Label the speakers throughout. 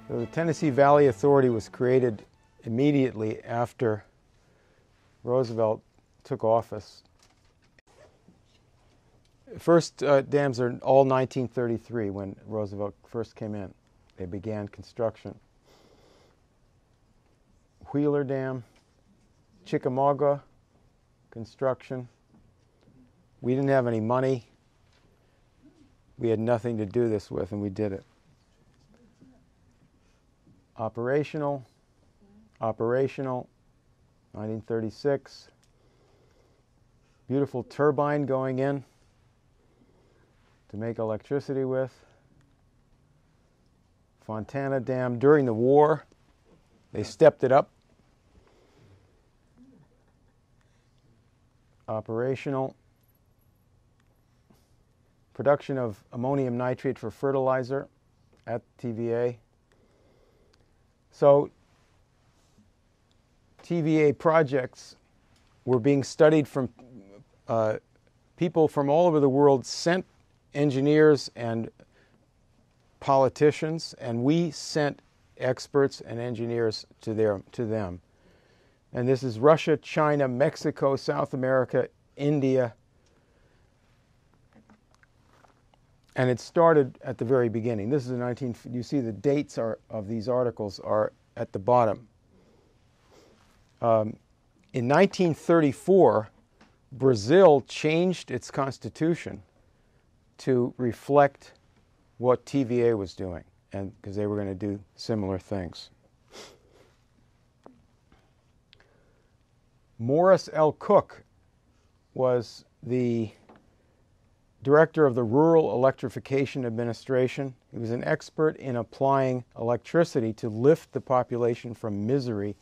Speaker 1: So the Tennessee Valley Authority was created immediately after Roosevelt took office. First dams are all 1933 when Roosevelt first came in. They began construction. Wheeler Dam, Chickamauga, construction. We didn't have any money. We had nothing to do this with, and we did it. Operational, 1936. Beautiful turbine going in to make electricity with. Fontana Dam during the war, they stepped it up. Operational. Production of ammonium nitrate for fertilizer at TVA. So TVA projects were being studied from people from all over the world, sent engineers and politicians, and we sent experts and engineers to them. And this is Russia, China, Mexico, South America, India. And it started at the very beginning. This is you see the dates of these articles are at the bottom. In 1934, Brazil changed its constitution to reflect what TVA was doing, and because they were going to do similar things. Morris L. Cook was the director of the Rural Electrification Administration. He was an expert in applying electricity to lift the population from misery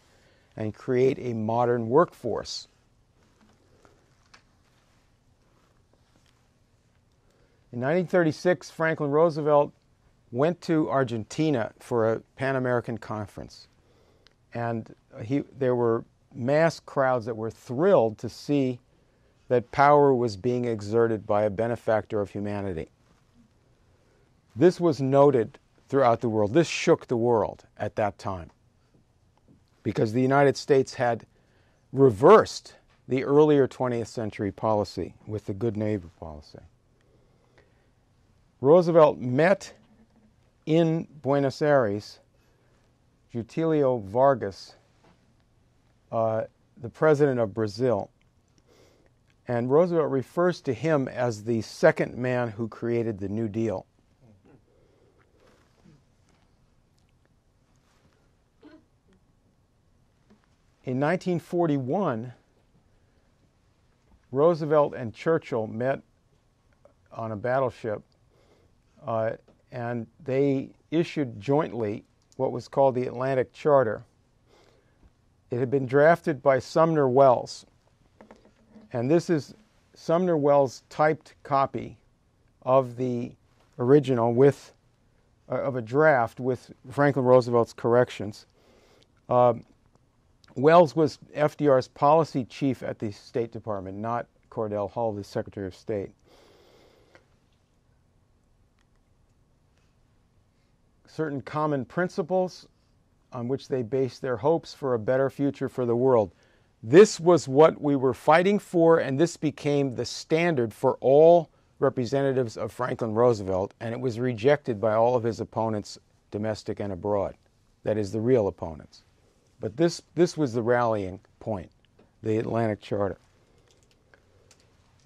Speaker 1: and create a modern workforce. In 1936, Franklin Roosevelt went to Argentina for a Pan American conference. And there were mass crowds that were thrilled to see that power was being exerted by a benefactor of humanity. This was noted throughout the world. This shook the world at that time because the United States had reversed the earlier 20th century policy with the good neighbor policy. Roosevelt met in Buenos Aires Getúlio Vargas, the president of Brazil. And Roosevelt refers to him as the second man who created the New Deal. In 1941, Roosevelt and Churchill met on a battleship, and they issued jointly what was called the Atlantic Charter. It had been drafted by Sumner Welles. And this is Sumner Welles' typed copy of the original of a draft with Franklin Roosevelt's corrections. Welles was FDR's policy chief at the State Department, not Cordell Hull, the Secretary of State. Certain common principles on which they based their hopes for a better future for the world. This was what we were fighting for, and this became the standard for all representatives of Franklin Roosevelt, and it was rejected by all of his opponents, domestic and abroad. That is, the real opponents. But this was the rallying point, the Atlantic Charter.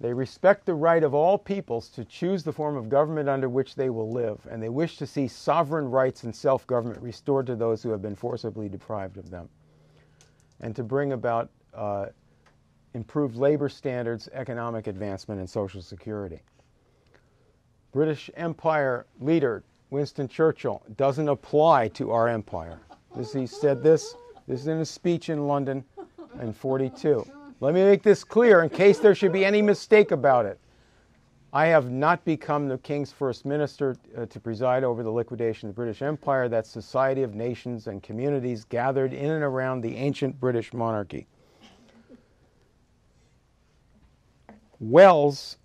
Speaker 1: They respect the right of all peoples to choose the form of government under which they will live, and they wish to see sovereign rights and self-government restored to those who have been forcibly deprived of them, and to bring about improved labor standards, economic advancement, and social security. British Empire leader Winston Churchill doesn't apply to our empire. He said this is in a speech in London in 1942. Let me make this clear in case there should be any mistake about it. I have not become the King's First Minister to preside over the liquidation of the British Empire, that society of nations and communities gathered in and around the ancient British monarchy.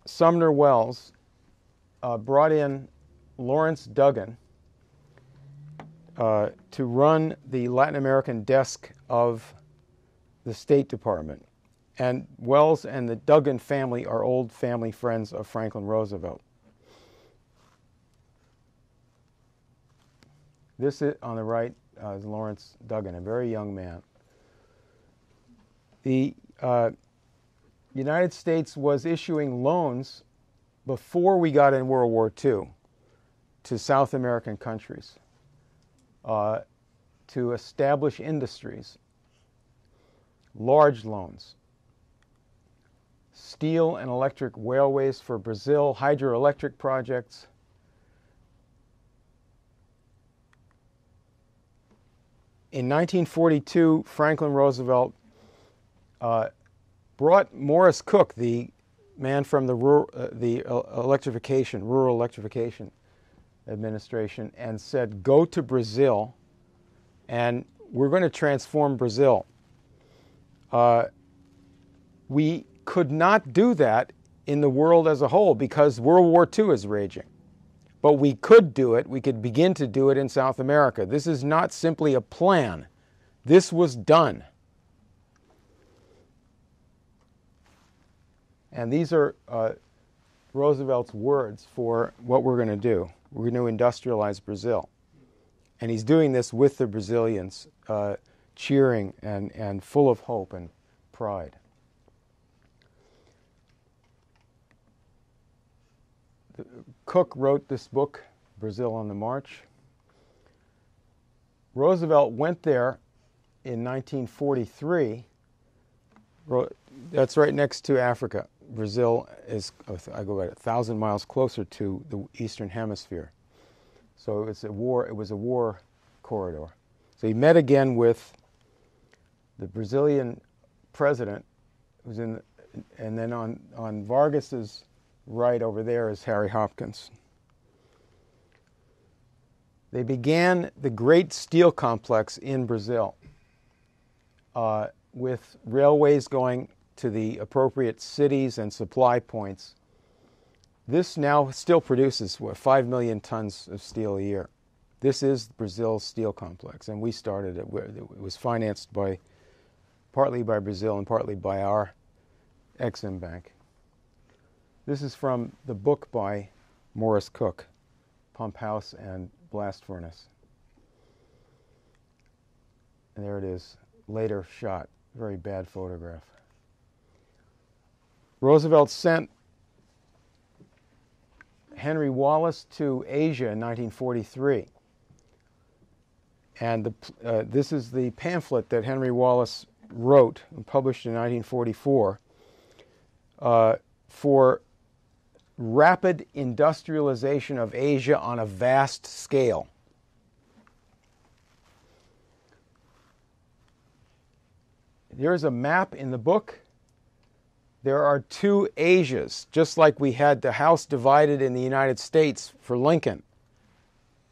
Speaker 1: Sumner Welles, brought in Lawrence Duggan, to run the Latin American desk of the State Department. And Wells and the Duggan family are old family friends of Franklin Roosevelt. This is, on the right is Lawrence Duggan, a very young man. The United States was issuing loans before we got in World War II to South American countries to establish industries, large loans, steel and electric railways for Brazil, hydroelectric projects. In 1942, Franklin Roosevelt brought Morris Cook, the man from the rural electrification administration, and said, go to Brazil and we're going to transform Brazil. We could not do that in the world as a whole because World War II is raging. But we could do it. We could begin to do it in South America. This is not simply a plan. This was done. And these are Roosevelt's words for what we're going to do. We're going to industrialize Brazil. And he's doing this with the Brazilians cheering and full of hope and pride. Cook wrote this book, Brazil on the March. Roosevelt went there in 1943. That's right next to Africa. Brazil is, I go about 1,000 miles closer to the Eastern Hemisphere. So it was a war corridor. So he met again with the Brazilian president, who's and then on Vargas's right over there is Harry Hopkins. They began the great steel complex in Brazil with railways going to the appropriate cities and supply points. This now still produces, 5 million tons of steel a year. This is Brazil's steel complex, and we started it. It was financed partly by Brazil and partly by our Exim Bank. This is from the book by Morris Cook, Pump House and Blast Furnace. And there it is, later shot. Very bad photograph. Roosevelt sent Henry Wallace to Asia in 1943. And this is the pamphlet that Henry Wallace wrote and published in 1944 for rapid industrialization of Asia on a vast scale. There's a map in the book. There are two Asias, just like we had the house divided in the United States for Lincoln.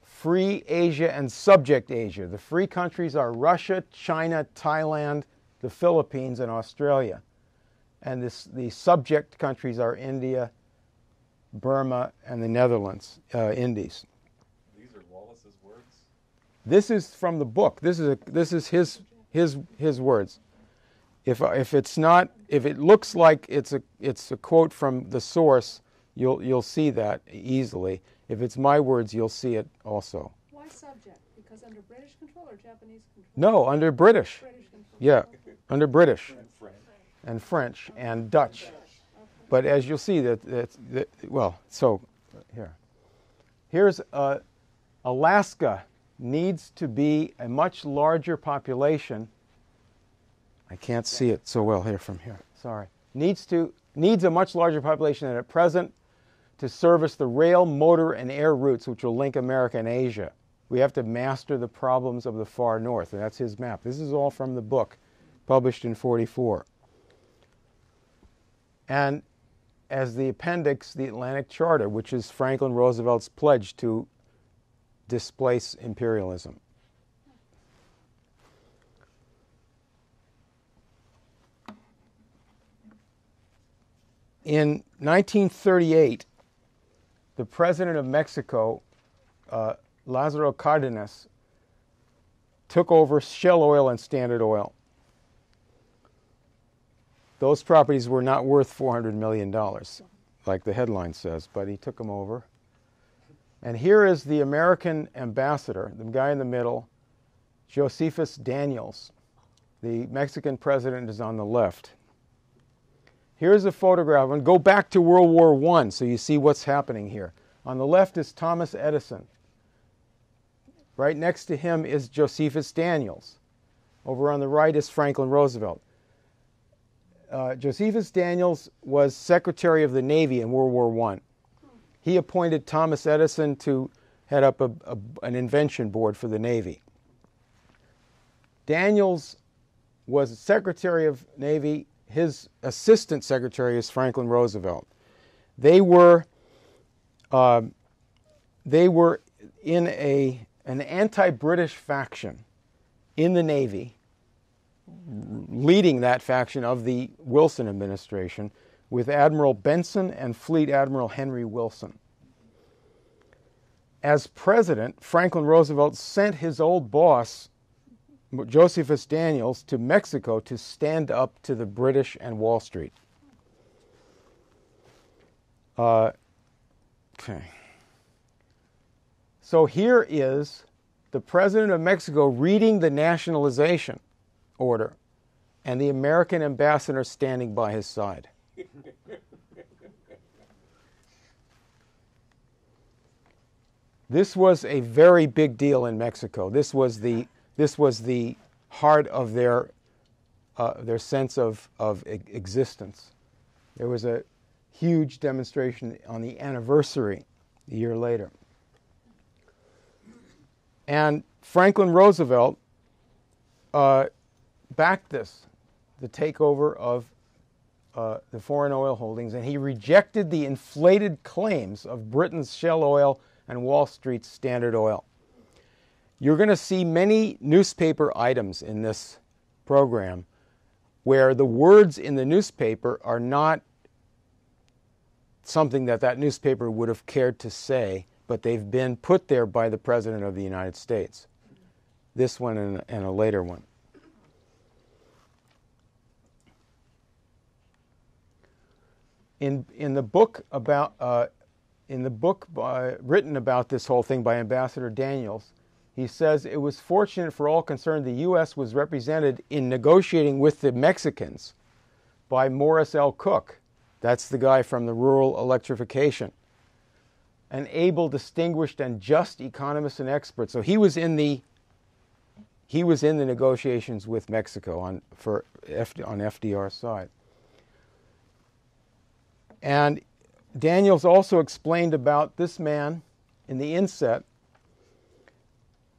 Speaker 1: Free Asia and subject Asia. The free countries are Russia, China, Thailand, the Philippines, and Australia. And the subject countries are India, Burma, and the Netherlands, Indies. These are Wallace's words? This is from the book. This is his words. If it looks like it's a quote from the source, you'll see that easily. If it's my words, you'll see it also. Why subject? Because under British control or Japanese control? No, under British. British control. Yeah, under British. And French and Dutch. Okay. But as you'll see, here's Alaska needs to be a much larger population. I can't see it so well here from here. Sorry. Needs a much larger population than at present to service the rail, motor, and air routes which will link America and Asia. We have to master the problems of the far north, and that's his map. This is all from the book, published in 1944. And as the appendix, the Atlantic Charter, which is Franklin Roosevelt's pledge to displace imperialism. In 1938, the president of Mexico, Lázaro Cárdenas, took over Shell Oil and Standard Oil. Those properties were not worth $400 million, like the headline says, but he took them over. And here is the American ambassador, the guy in the middle, Josephus Daniels. The Mexican president is on the left. Here's a photograph, and go back to World War I so you see what's happening here. On the left is Thomas Edison. Right next to him is Josephus Daniels. Over on the right is Franklin Roosevelt. Josephus Daniels was Secretary of the Navy in World War I. He appointed Thomas Edison to head up an invention board for the Navy. Daniels was Secretary of Navy. His assistant secretary is Franklin Roosevelt. They were in an anti-British faction in the Navy, leading that faction of the Wilson administration with Admiral Benson and Fleet Admiral Henry Wilson. As president, Franklin Roosevelt sent his old boss, Josephus Daniels, to Mexico to stand up to the British and Wall Street. Okay. So here is the president of Mexico reading the nationalization order and the American ambassador standing by his side. This was a very big deal in Mexico. This was the heart of their sense of existence. There was a huge demonstration on the anniversary a year later. And Franklin Roosevelt backed this, the takeover of the foreign oil holdings, and he rejected the inflated claims of Britain's Shell Oil and Wall Street's Standard Oil. You're going to see many newspaper items in this program where the words in the newspaper are not something that newspaper would have cared to say, but they've been put there by the President of the United States. This one and a later one. In the book written about this whole thing by Ambassador Daniels, he says it was fortunate for all concerned the U.S. was represented in negotiating with the Mexicans by Morris L. Cook. That's the guy from the Rural Electrification. An able, distinguished, and just economist and expert. So he was in the negotiations with Mexico on FDR's side. And Daniels also explained about this man in the inset,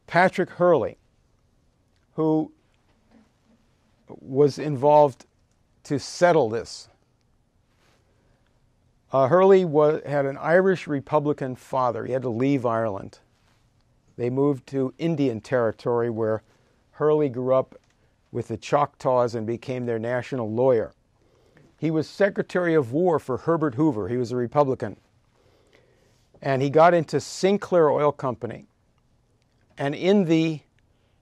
Speaker 1: Patrick Hurley, who was involved to settle this. Hurley had an Irish Republican father. He had to leave Ireland. They moved to Indian Territory, where Hurley grew up with the Choctaws and became their national lawyer. He was Secretary of War for Herbert Hoover. He was a Republican. And he got into Sinclair Oil Company. And in the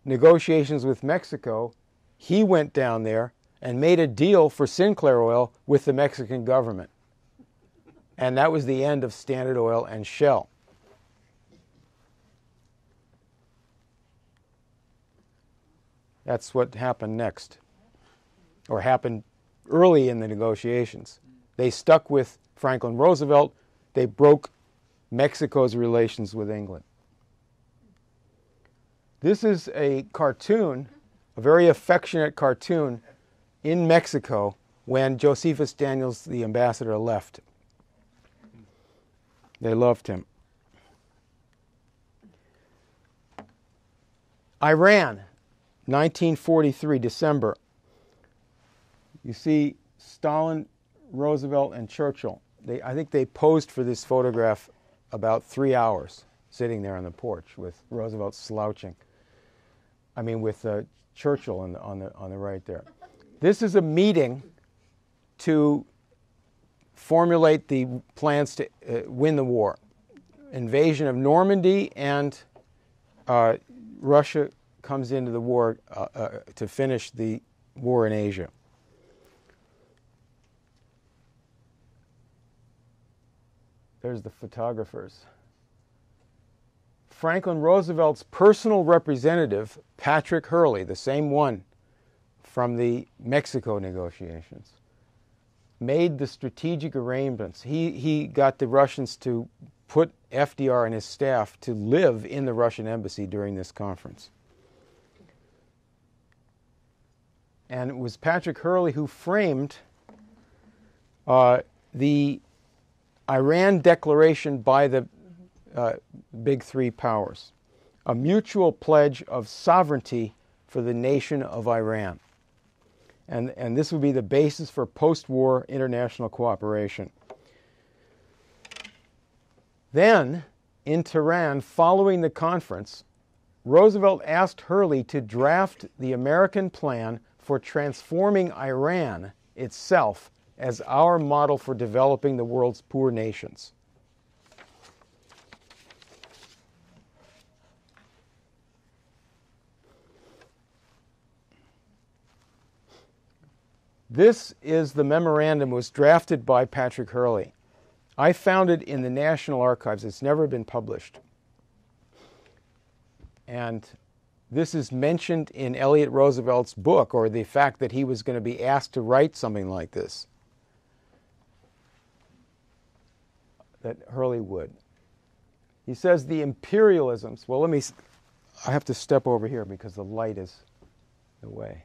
Speaker 1: negotiations with Mexico, he went down there and made a deal for Sinclair Oil with the Mexican government. And that was the end of Standard Oil and Shell. That's what happened next, or happened early in the negotiations. They stuck with Franklin Roosevelt. They broke Mexico's relations with England. This is a cartoon, a very affectionate cartoon in Mexico when Josephus Daniels, the ambassador, left. They loved him. Iran, 1943, December. You see Stalin, Roosevelt, and Churchill. I think they posed for this photograph about 3 hours, sitting there on the porch with Roosevelt slouching. I mean, with Churchill on the right there. This is a meeting to formulate the plans to win the war. Invasion of Normandy and Russia comes into the war to finish the war in Asia. There's the photographers. Franklin Roosevelt's personal representative, Patrick Hurley, the same one from the Mexico negotiations, made the strategic arrangements. He got the Russians to put FDR and his staff to live in the Russian embassy during this conference. And it was Patrick Hurley who framed the Iran Declaration by the big three powers, a mutual pledge of sovereignty for the nation of Iran. And this would be the basis for post-war international cooperation. Then, in Tehran, following the conference, Roosevelt asked Hurley to draft the American plan for transforming Iran itself as our model for developing the world's poor nations. This is the memorandum was drafted by Patrick Hurley. I found it in the National Archives. It's never been published. And this is mentioned in Elliott Roosevelt's book, or the fact that he was going to be asked to write something like this, that Hurley would. He says the imperialisms, well, I have to step over here because the light is in the way.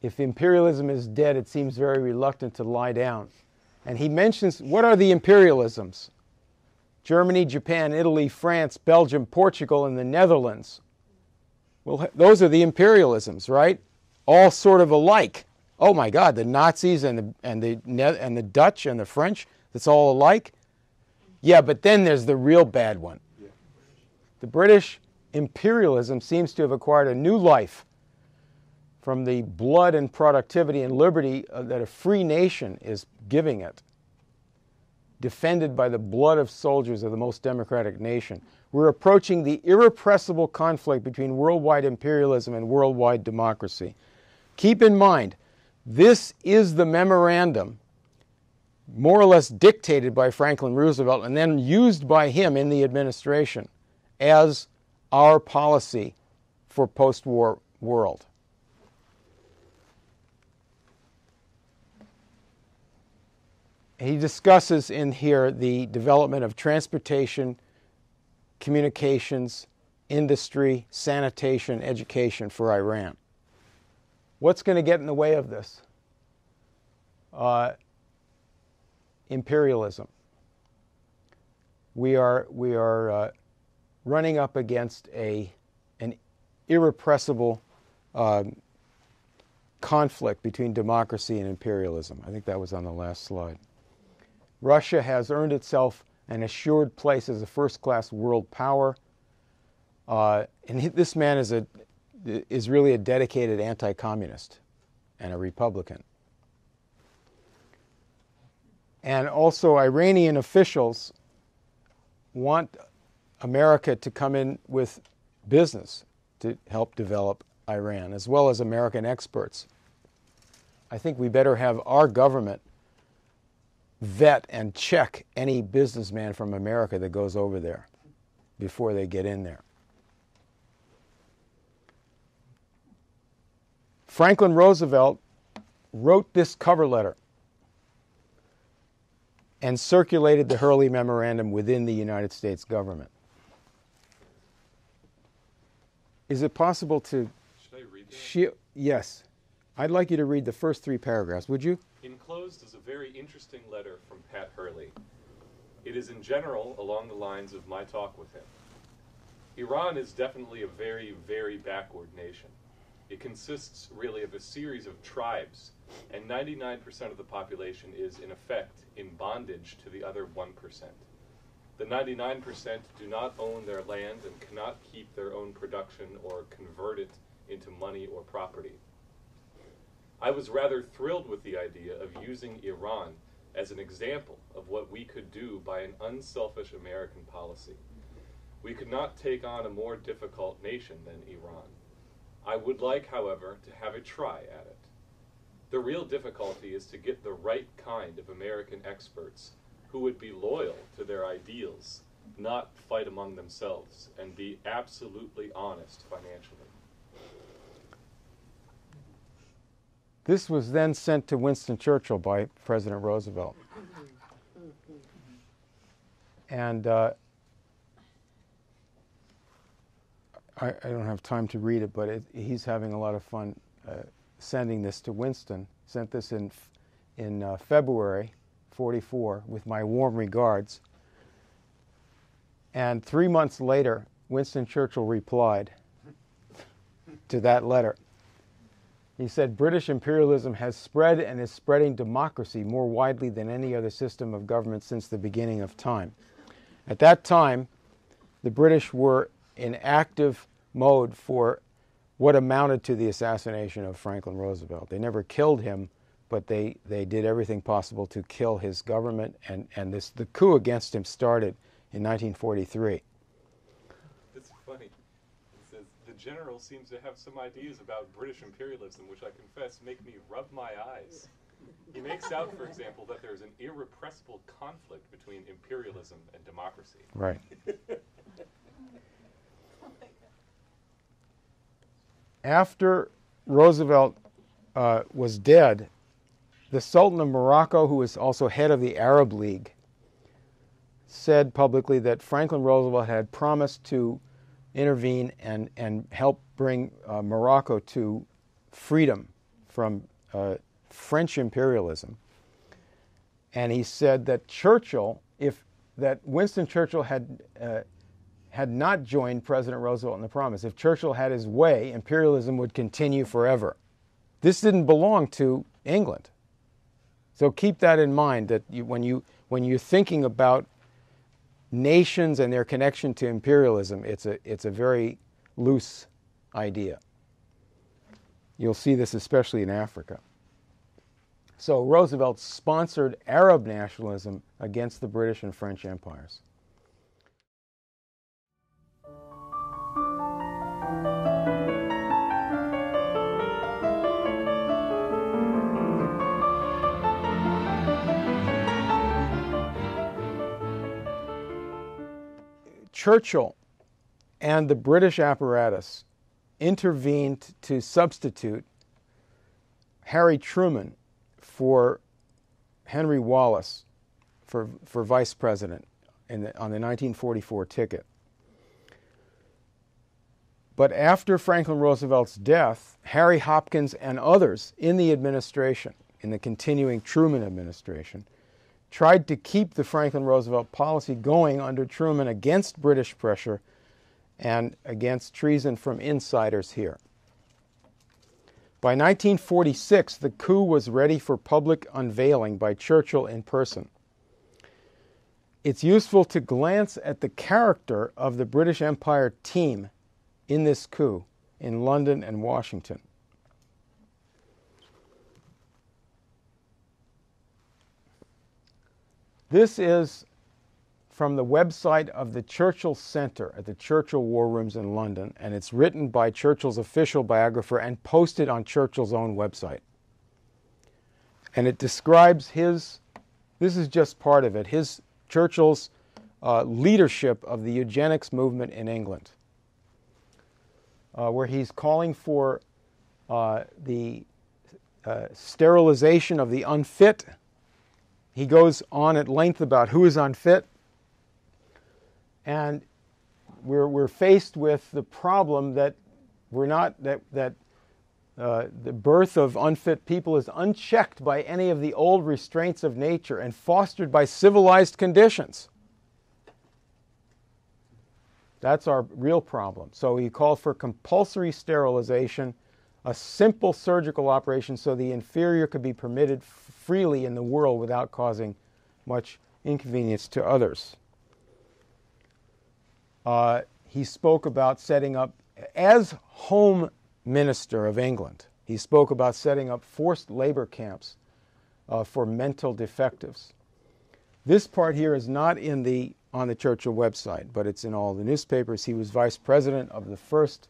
Speaker 1: If imperialism is dead, it seems very reluctant to lie down. And he mentions, what are the imperialisms? Germany, Japan, Italy, France, Belgium, Portugal, and the Netherlands. Well, those are the imperialisms, right? All sort of alike. Oh my God, the Nazis and the Dutch and the French, that's all alike? Yeah, but then there's the real bad one. The British imperialism seems to have acquired a new life from the blood and productivity and liberty that a free nation is giving it, defended by the blood of soldiers of the most democratic nation. We're approaching the irrepressible conflict between worldwide imperialism and worldwide democracy. Keep in mind, this is the memorandum more or less dictated by Franklin Roosevelt and then used by him in the administration as our policy for post-war world. He discusses in here the development of transportation, communications, industry, sanitation, education for Iran. What's going to get in the way of this? Imperialism. We are running up against an irrepressible conflict between democracy and imperialism. I think that was on the last slide. Russia has earned itself an assured place as a first-class world power, and this man is really a dedicated anti-communist and a Republican. And also, Iranian officials want America to come in with business to help develop Iran, as well as American experts. I think we better have our government vet and check any businessman from America that goes over there before they get in there. Franklin Roosevelt wrote this cover letter and circulated the Hurley Memorandum within the United States government. Is it possible to...
Speaker 2: Should I read that?
Speaker 1: Yes. I'd like you to read the first 3 paragraphs, would you?
Speaker 2: Enclosed is a very interesting letter from Pat Hurley. It is in general along the lines of my talk with him. Iran is definitely a very, very backward nation. It consists really of a series of tribes, and 99% of the population is, in effect, in bondage to the other 1%. The 99% do not own their land and cannot keep their own production or convert it into money or property. I was rather thrilled with the idea of using Iran as an example of what we could do by an unselfish American policy. We could not take on a more difficult nation than Iran. I would like, however, to have a try at it. The real difficulty is to get the right kind of American experts who would be loyal to their ideals, not fight among themselves, and be absolutely honest financially.
Speaker 1: This was then sent to Winston Churchill by President Roosevelt. And I don't have time to read it, but he's having a lot of fun sending this to Winston. Sent this in February '44 with my warm regards. And 3 months later, Winston Churchill replied to that letter. He said, "British imperialism has spread and is spreading democracy more widely than any other system of government since the beginning of time." At that time, the British were in active mode for what amounted to the assassination of Franklin Roosevelt. They never killed him, but they did everything possible to kill his government, and the coup against him started in 1943.
Speaker 2: It's funny. It says, the general seems to have some ideas about British imperialism, which I confess make me rub my eyes. He makes out, for example, that there's an irrepressible conflict between imperialism and democracy.
Speaker 1: Right. After Roosevelt was dead, the Sultan of Morocco, who was also head of the Arab League, said publicly that Franklin Roosevelt had promised to intervene and help bring Morocco to freedom from French imperialism. And he said that Winston Churchill had not joined President Roosevelt in the promise. If Churchill had his way, imperialism would continue forever. This didn't belong to England. So keep that in mind, that when you're thinking about nations and their connection to imperialism, it's a very loose idea. You'll see this especially in Africa. So Roosevelt sponsored Arab nationalism against the British and French empires. Churchill and the British apparatus intervened to substitute Harry Truman for Henry Wallace for vice president on the 1944 ticket. But after Franklin Roosevelt's death, Harry Hopkins and others in the administration, in the continuing Truman administration, tried to keep the Franklin Roosevelt policy going under Truman against British pressure and against treason from insiders here. By 1946, the coup was ready for public unveiling by Churchill in person. It's useful to glance at the character of the British Empire team in this coup in London and Washington. This is from the website of the Churchill Center at the Churchill War Rooms in London, and it's written by Churchill's official biographer and posted on Churchill's own website. And it describes this is just part of it, Churchill's leadership of the eugenics movement in England, where he's calling for the sterilization of the unfit. He goes on at length about who is unfit, and we're faced with the problem that the birth of unfit people is unchecked by any of the old restraints of nature and fostered by civilized conditions. That's our real problem. So he called for compulsory sterilization, a simple surgical operation so the inferior could be permitted freely in the world without causing much inconvenience to others. He spoke about setting up, as Home Minister of England, he spoke about setting up forced labor camps for mental defectives. This part here is not in the on the Churchill website, but it's in all the newspapers. He was vice president of the first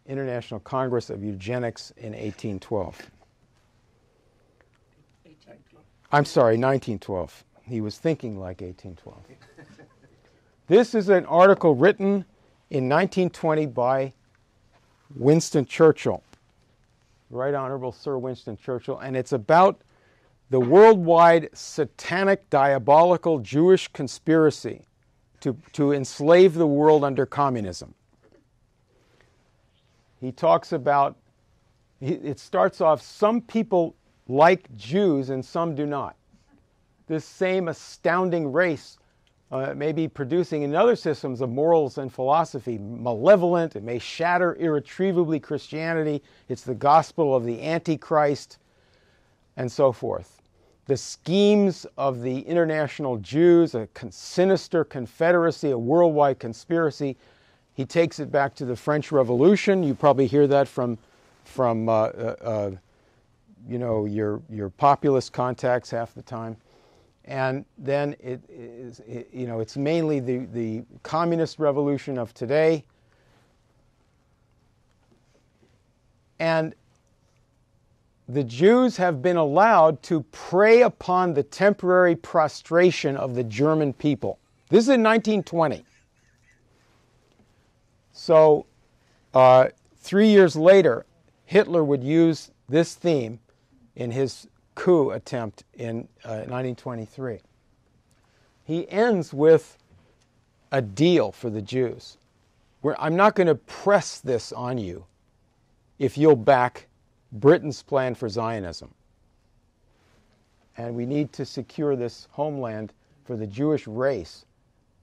Speaker 1: International Congress of Eugenics in 1812. I'm sorry, 1912. He was thinking like 1812. This is an article written in 1920 by Winston Churchill, Right Honorable Sir Winston Churchill, and it's about the worldwide satanic, diabolical Jewish conspiracy to enslave the world under communism. He talks about, it starts off, some people like Jews and some do not. This same astounding race may be producing in other systems of morals and philosophy malevolent. It may shatter irretrievably Christianity. It's the gospel of the Antichrist, and so forth. The schemes of the international Jews, a sinister confederacy, a worldwide conspiracy. He takes it back to the French Revolution. You probably hear that from your populist contacts half the time. And then it's mainly the communist revolution of today. And the Jews have been allowed to prey upon the temporary prostration of the German people. This is in 1920. So 3 years later, Hitler would use this theme in his coup attempt in 1923. He ends with a deal for the Jews. I'm not going to press this on you if you'll back Britain's plan for Zionism. And we need to secure this homeland for the Jewish race,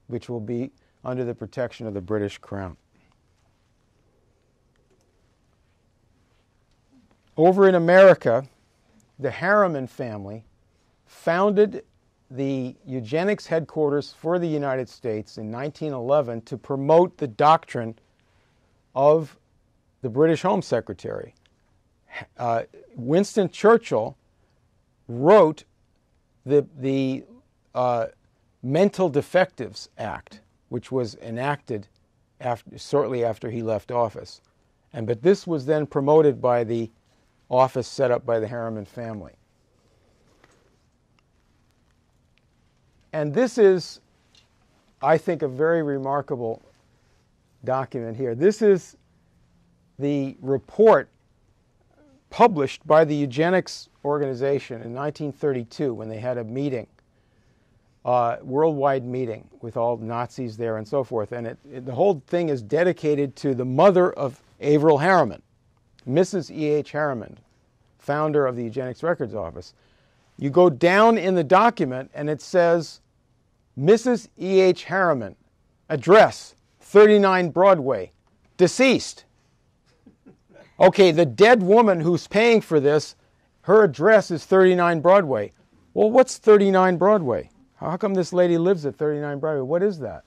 Speaker 1: which will be under the protection of the British Crown. Over in America, the Harriman family founded the eugenics headquarters for the United States in 1911 to promote the doctrine of the British Home Secretary. Winston Churchill wrote the Mental Defectives Act, which was enacted shortly after he left office. But this was then promoted by the office set up by the Harriman family. And this is, I think, a very remarkable document here. This is the report published by the Eugenics Organization in 1932 when they had a meeting, worldwide meeting with all Nazis there and so forth. And the whole thing is dedicated to the mother of Averell Harriman, Mrs. E.H. Harriman, founder of the Eugenics Records Office. You go down in the document and it says, Mrs. E.H. Harriman, address 39 Broadway, deceased. Okay, the dead woman who's paying for this, her address is 39 Broadway. Well, what's 39 Broadway? How come this lady lives at 39 Broadway? What is that?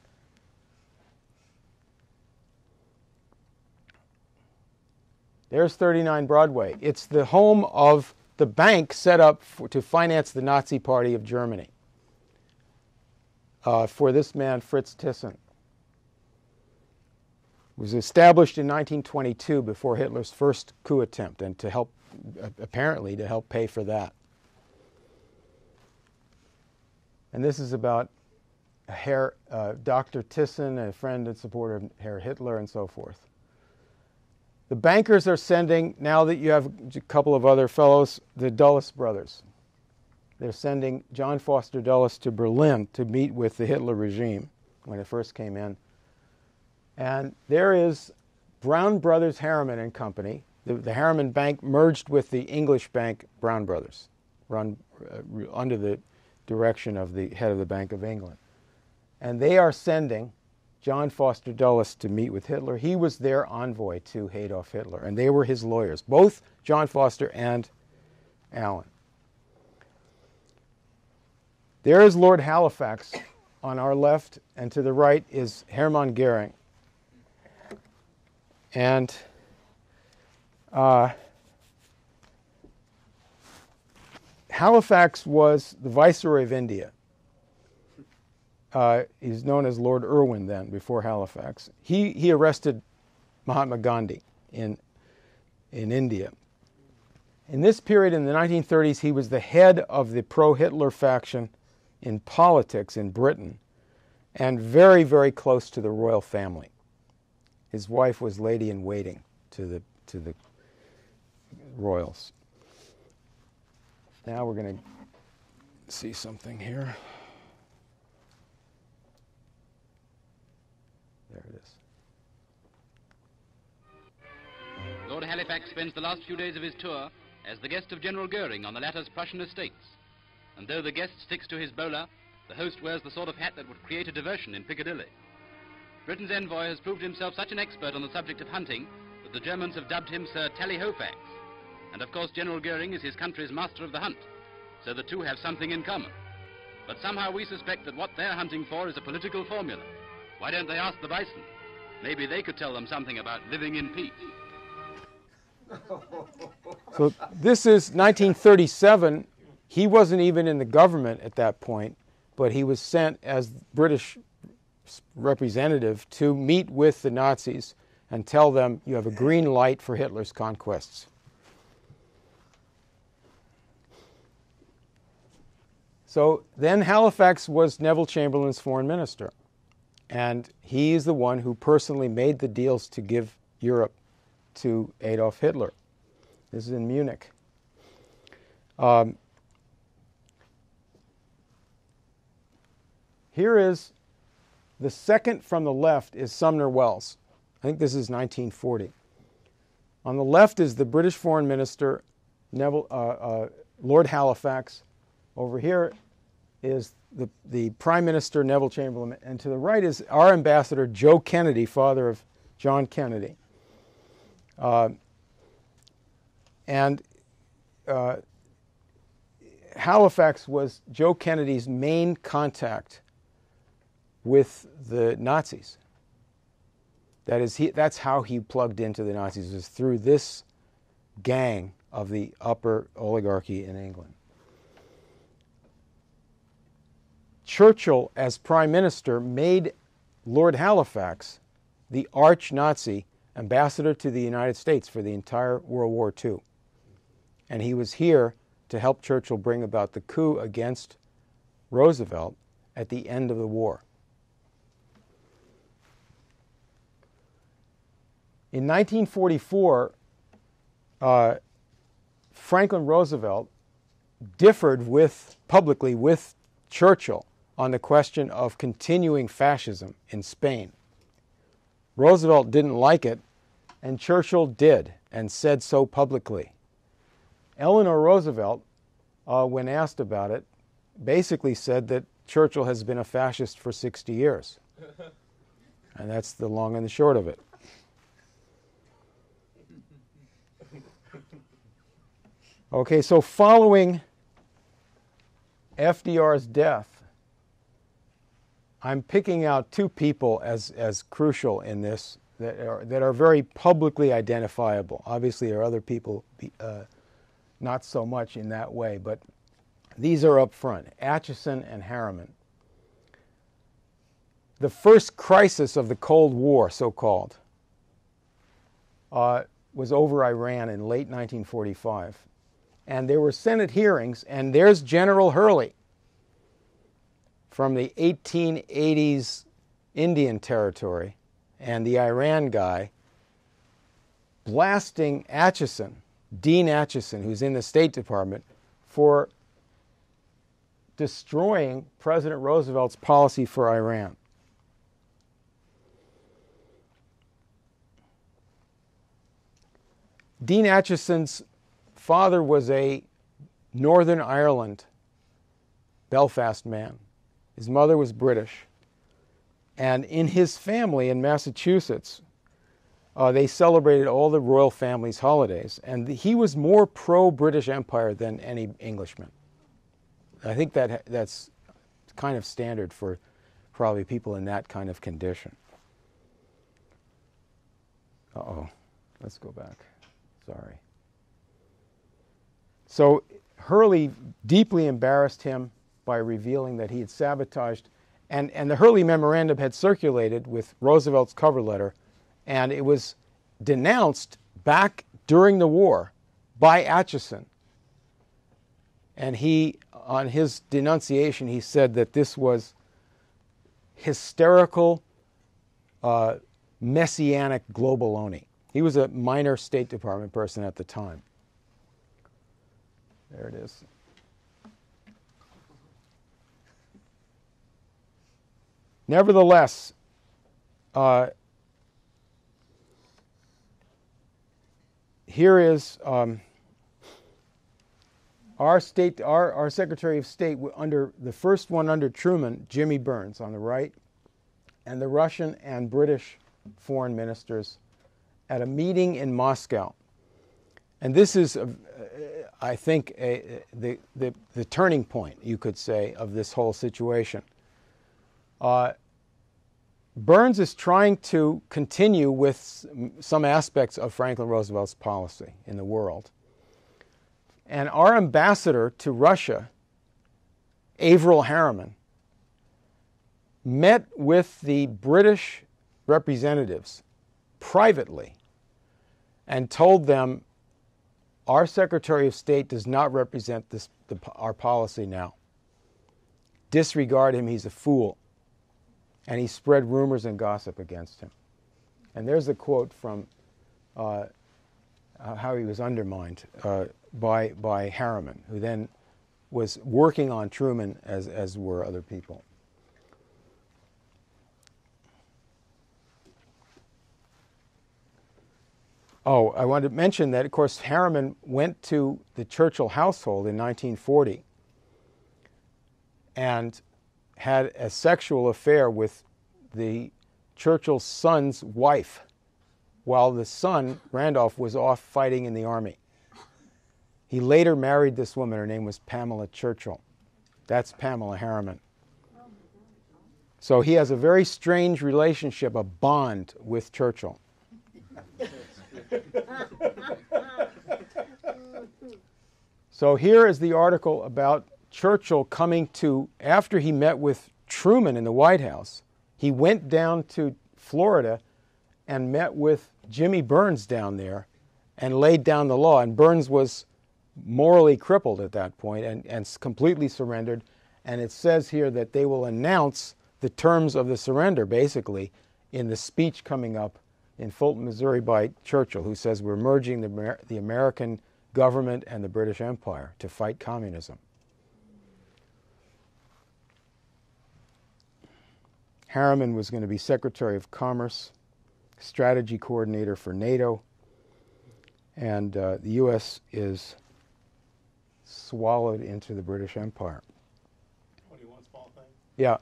Speaker 1: There's 39 Broadway. It's the home of the bank set up to finance the Nazi Party of Germany for this man, Fritz Thyssen. It was established in 1922 before Hitler's first coup attempt, and to help, apparently, to help pay for that. And this is about Dr. Thyssen, a friend and supporter of Herr Hitler, and so forth. The bankers are sending, now that you have a couple of other fellows, the Dulles brothers. They're sending John Foster Dulles to Berlin to meet with the Hitler regime when it first came in. And there is Brown Brothers Harriman and Company. The Harriman Bank merged with the English bank Brown Brothers, run under the direction of the head of the Bank of England. And they are sending John Foster Dulles to meet with Hitler. He was their envoy to Adolf Hitler, and they were his lawyers, both John Foster and Allen. There is Lord Halifax on our left, and to the right is Hermann Goering. And Halifax was the Viceroy of India. he's known as Lord Irwin then, before Halifax. He arrested Mahatma Gandhi in India. In this period, in the 1930s, he was the head of the pro-Hitler faction in politics in Britain, and very, very close to the royal family. His wife was lady-in-waiting to the royals. Now we're going to see something here. There it is.
Speaker 3: Lord Halifax spends the last few days of his tour as the guest of General Goering on the latter's Prussian estates. And though the guest sticks to his bowler, the host wears the sort of hat that would create a diversion in Piccadilly. Britain's envoy has proved himself such an expert on the subject of hunting that the Germans have dubbed him Sir Tally-Ho-Fax. And of course General Goering is his country's master of the hunt, so the two have something in common. But somehow we suspect that what they're hunting for is a political formula. Why don't they ask the bison? Maybe they could tell them something about living in peace.
Speaker 1: So this is 1937. He wasn't even in the government at that point, but he was sent as British representative to meet with the Nazis and tell them you have a green light for Hitler's conquests. So then Halifax was Neville Chamberlain's foreign minister, and he is the one who personally made the deals to give Europe to Adolf Hitler. This is in Munich. Here is the second from the left is Sumner Welles. I think this is 1940. On the left is the British Foreign Minister, Lord Halifax. Over here is the Prime Minister, Neville Chamberlain. And to the right is our ambassador, Joe Kennedy, father of John Kennedy. Halifax was Joe Kennedy's main contact with the Nazis. That is, that's how he plugged into the Nazis, was through this gang of the upper oligarchy in England. Churchill, as Prime Minister, made Lord Halifax the arch-Nazi ambassador to the United States for the entire World War II. And he was here to help Churchill bring about the coup against Roosevelt at the end of the war. In 1944, Franklin Roosevelt differed publicly with Churchill on the question of continuing fascism in Spain. Roosevelt didn't like it, and Churchill did, and said so publicly. Eleanor Roosevelt, when asked about it, basically said that Churchill has been a fascist for 60 years. And that's the long and the short of it. Okay, so following FDR's death, I'm picking out two people as crucial in this that are very publicly identifiable. Obviously, there are other people not so much in that way, but these are up front, Acheson and Harriman. The first crisis of the Cold War, so-called, was over Iran in late 1945. And there were Senate hearings, and there's General Hurley from the 1880s Indian Territory and the Iran guy blasting Acheson, Dean Acheson, who's in the State Department, for destroying President Roosevelt's policy for Iran. Dean Acheson's father was a Northern Ireland, Belfast man. His mother was British. And in his family in Massachusetts, they celebrated all the royal family's holidays. And he was more pro-British Empire than any Englishman. I think that's kind of standard for probably people in that kind of condition. Uh-oh. Let's go back. Sorry. So Hurley deeply embarrassed him by revealing that he had sabotaged And the Hurley Memorandum had circulated with Roosevelt's cover letter, and it was denounced back during the war by Atchison. And he, on his denunciation, he said that this was hysterical, messianic globaloney. He was a minor State Department person at the time. There it is. Nevertheless, here is our Secretary of State under the first one under Truman, Jimmy Burns on the right, and the Russian and British foreign ministers at a meeting in Moscow. And this is, I think, the turning point, you could say, of this whole situation. Burns is trying to continue with some aspects of Franklin Roosevelt's policy in the world. And our ambassador to Russia, Averell Harriman, met with the British representatives privately and told them, our Secretary of State does not represent our policy now. Disregard him, he's a fool. And he spread rumors and gossip against him. And there's a quote from how he was undermined by Harriman, who then was working on Truman as were other people. Oh, I wanted to mention that, of course, Harriman went to the Churchill household in 1940 and had a sexual affair with the Churchill's son's wife while the son, Randolph, was off fighting in the army. He later married this woman. Her name was Pamela Churchill. That's Pamela Harriman. So he has a very strange relationship, a bond with Churchill. So here is the article about Churchill coming to, after he met with Truman in the White House, he went down to Florida and met with Jimmy Burns down there and laid down the law. And Burns was morally crippled at that point and completely surrendered. And it says here that they will announce the terms of the surrender, basically, in the speech coming up in Fulton, Missouri by Churchill, who says we're merging the American government and the British Empire to fight communism. Harriman was going to be Secretary of Commerce, Strategy Coordinator for NATO, and the U.S. is swallowed into the British Empire.
Speaker 4: One small thing.
Speaker 1: Yeah.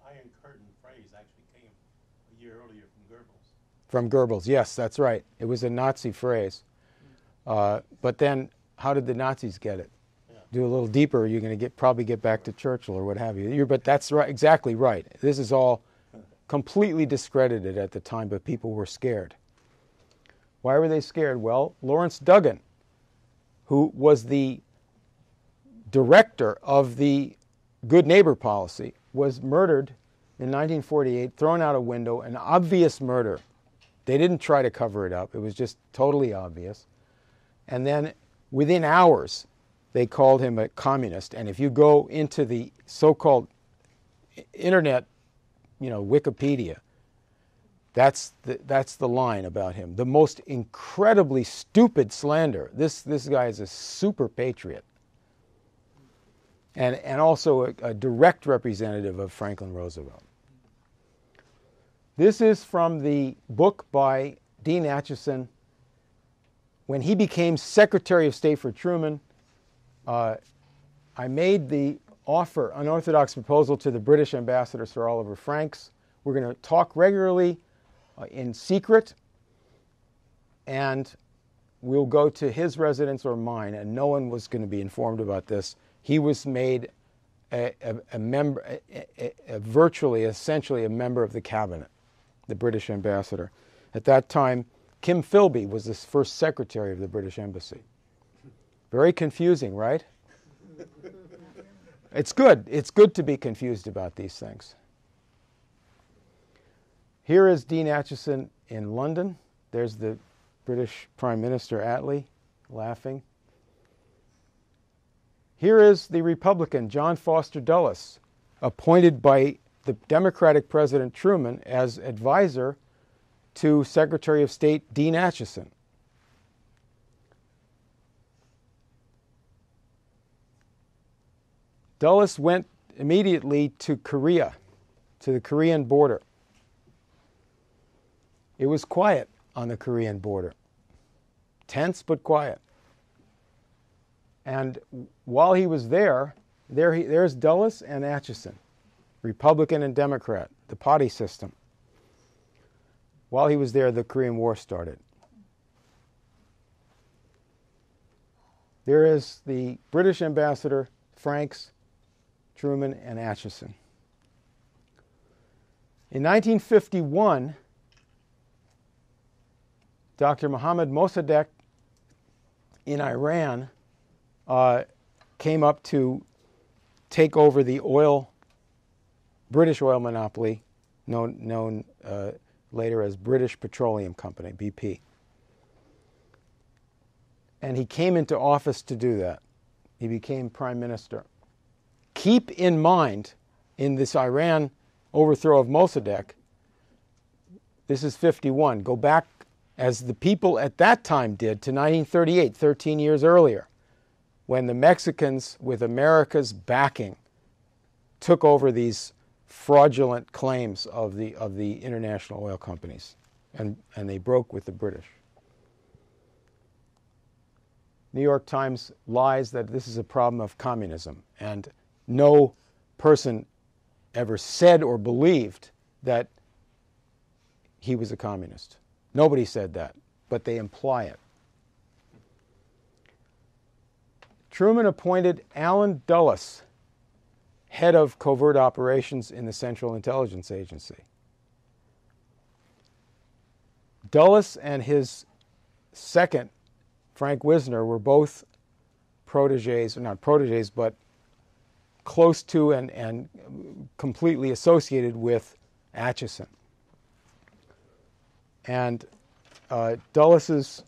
Speaker 4: The Iron Curtain phrase actually came a year earlier from Goebbels.
Speaker 1: From Goebbels, yes, that's right. It was a Nazi phrase. But then, how did the Nazis get it? Yeah. Do a little deeper, you're going to probably get back to Churchill or what have you. But that's right, exactly right. This is all completely discredited at the time, but people were scared. Why were they scared? Well, Lawrence Duggan, who was the director of the Good Neighbor policy, was murdered in 1948, thrown out a window, an obvious murder. They didn't try to cover it up. It was just totally obvious. And then within hours, they called him a communist. And if you go into the so-called internet, Wikipedia, that's the line about him. The most incredibly stupid slander. This guy is a super patriot. And also a direct representative of Franklin Roosevelt. This is from the book by Dean Acheson. When he became Secretary of State for Truman, I made the offer, unorthodox proposal to the British ambassador, Sir Oliver Franks. We're going to talk regularly in secret, and we'll go to his residence or mine, and no one was going to be informed about this. He was made a member, virtually, essentially a member of the cabinet, the British ambassador. At that time, Kim Philby was the first secretary of the British Embassy. Very confusing, right? It's good. It's good to be confused about these things. Here is Dean Acheson in London. There's the British Prime Minister Attlee laughing. Here is the Republican John Foster Dulles, appointed by the Democratic President Truman as advisor to Secretary of State Dean Acheson. Dulles went immediately to Korea, to the Korean border. It was quiet on the Korean border. Tense but quiet. And while he was there's Dulles and Acheson, Republican and Democrat, the party system. While he was there, the Korean War started. There is the British ambassador, Franks, Truman, and Acheson. In 1951, Dr. Mohammad Mossadegh in Iran came up to take over the British oil monopoly, known later as British Petroleum Company, BP. And he came into office to do that. He became prime minister. Keep in mind, in this Iran overthrow of Mossadegh, this is 51, go back as the people at that time did to 1938, 13 years earlier, when the Mexicans, with America's backing, took over these fraudulent claims of the international oil companies, and they broke with the British. New York Times lies that this is a problem of communism, and no person ever said or believed that he was a communist. Nobody said that, but they imply it. Truman appointed Allen Dulles head of covert operations in the Central Intelligence Agency. Dulles and his second, Frank Wisner, were both proteges, or not proteges, but close to and completely associated with Acheson. And Dulles's,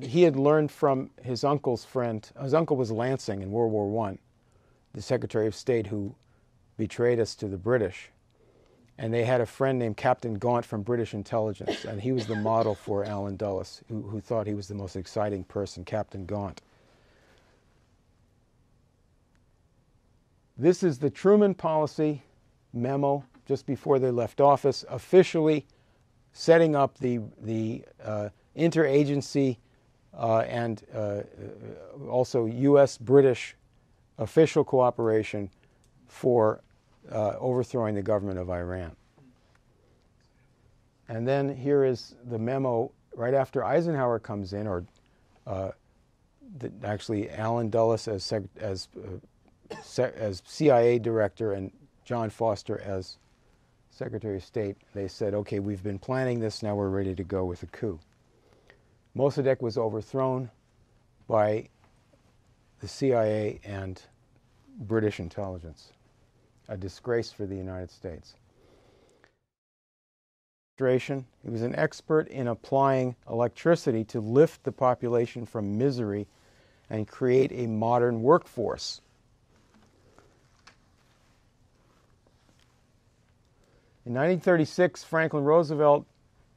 Speaker 1: he had learned from his uncle's friend. His uncle was Lansing in World War I, the Secretary of State who betrayed us to the British. And they had a friend named Captain Gaunt from British intelligence, and he was the model for Allen Dulles, who thought he was the most exciting person, Captain Gaunt. This is the Truman policy memo just before they left office, officially setting up the interagency and also U.S.-British official cooperation for overthrowing the government of Iran. And then here is the memo right after Eisenhower comes in, or actually Allen Dulles as CIA director and John Foster as Secretary of State. They said, okay, we've been planning this, now we're ready to go with a coup. Mossadegh was overthrown by the CIA and British intelligence. A disgrace for the United States. He was an expert in applying electricity to lift the population from misery and create a modern workforce. In 1936, Franklin Roosevelt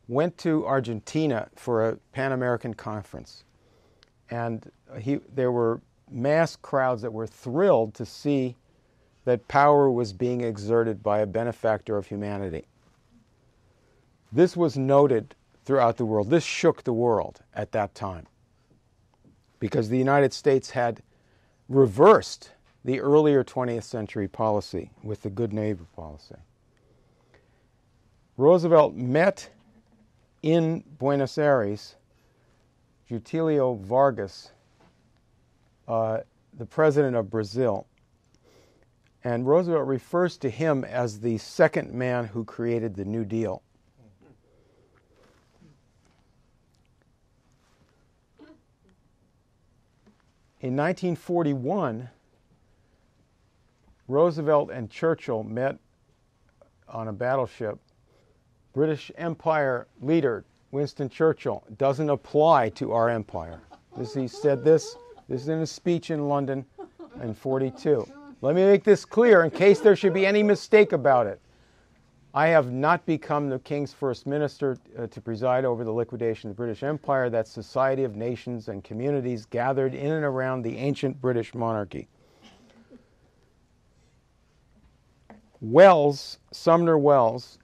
Speaker 1: went to Argentina for a Pan-American conference. And there were mass crowds that were thrilled to see that power was being exerted by a benefactor of humanity. This was noted throughout the world. This shook the world at that time because the United States had reversed the earlier 20th century policy with the good neighbor policy. Roosevelt met in Buenos Aires Getúlio Vargas, the president of Brazil. And Roosevelt refers to him as the second man who created the New Deal. In 1941, Roosevelt and Churchill met on a battleship. British Empire leader Winston Churchill doesn't apply to our empire. He said this is in a speech in London in 42. Let me make this clear in case there should be any mistake about it. I have not become the King's First Minister to preside over the liquidation of the British Empire, that society of nations and communities gathered in and around the ancient British monarchy. Sumner Welles,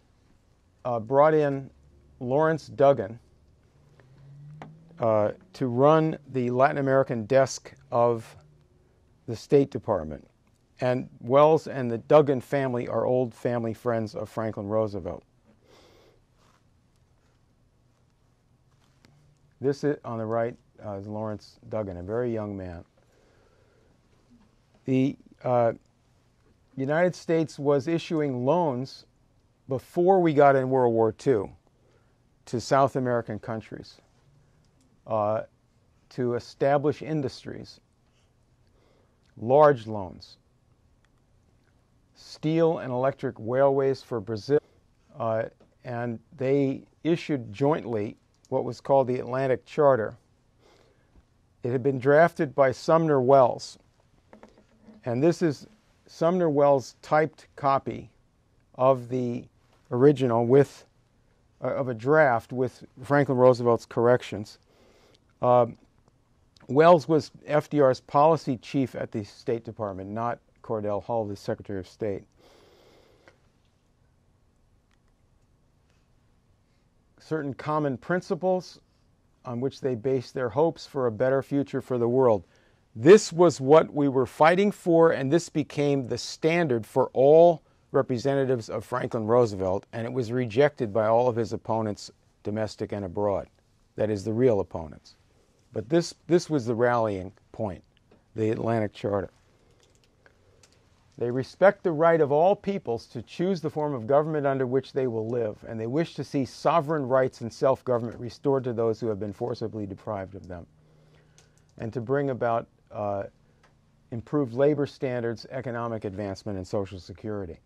Speaker 1: brought in Lawrence Duggan to run the Latin American desk of the State Department. And Welles and the Duggan family are old family friends of Franklin Roosevelt. This is, on the right is Lawrence Duggan, a very young man. The United States was issuing loans before we got in World War II to South American countries to establish industries, large loans. Steel and electric railways for Brazil, and they issued jointly what was called the Atlantic Charter. It had been drafted by Sumner Welles, and this is Sumner Welles' typed copy of the original of a draft with Franklin Roosevelt's corrections. Welles was FDR's policy chief at the State Department, not Cordell Hull, the Secretary of State. Certain common principles on which they based their hopes for a better future for the world. This was what we were fighting for, and this became the standard for all representatives of Franklin Roosevelt, and it was rejected by all of his opponents, domestic and abroad. That is, the real opponents. But this was the rallying point, the Atlantic Charter. They respect the right of all peoples to choose the form of government under which they will live, and they wish to see sovereign rights and self-government restored to those who have been forcibly deprived of them, and to bring about improved labor standards, economic advancement, and social security.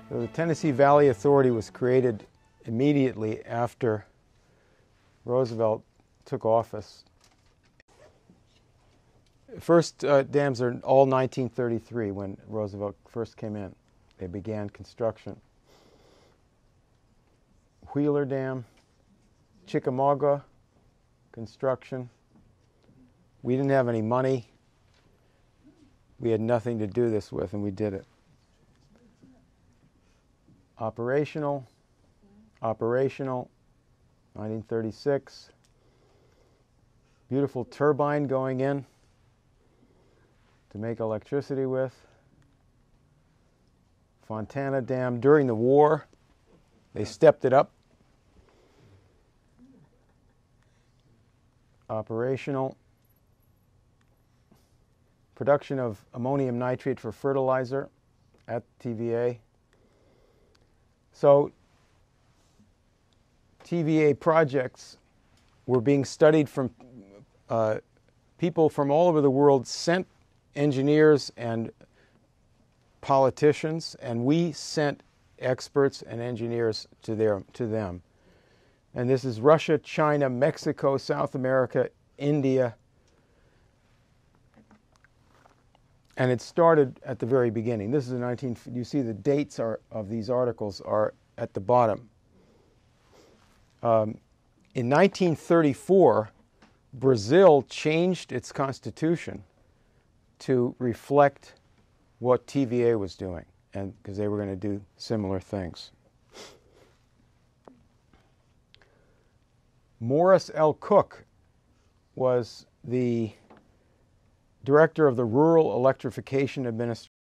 Speaker 1: So the Tennessee Valley Authority was created immediately after Roosevelt took office. First dams are all 1933 when Roosevelt first came in. They began construction. Wheeler Dam, Chickamauga, construction. We didn't have any money. We had nothing to do this with, and we did it. Operational, 1936. Beautiful turbine going in to make electricity with. Fontana Dam during the war, they stepped it up. Operational. Production of ammonium nitrate for fertilizer at TVA. So TVA projects were being studied from people from all over the world, sent engineers and politicians, and we sent experts and engineers to them. And this is Russia, China, Mexico, South America, India. And it started at the very beginning. This is you see the dates of these articles are at the bottom. In 1934, Brazil changed its constitution to reflect what TVA was doing, and because they were going to do similar things. Morris L. Cook was the director of the Rural Electrification Administration.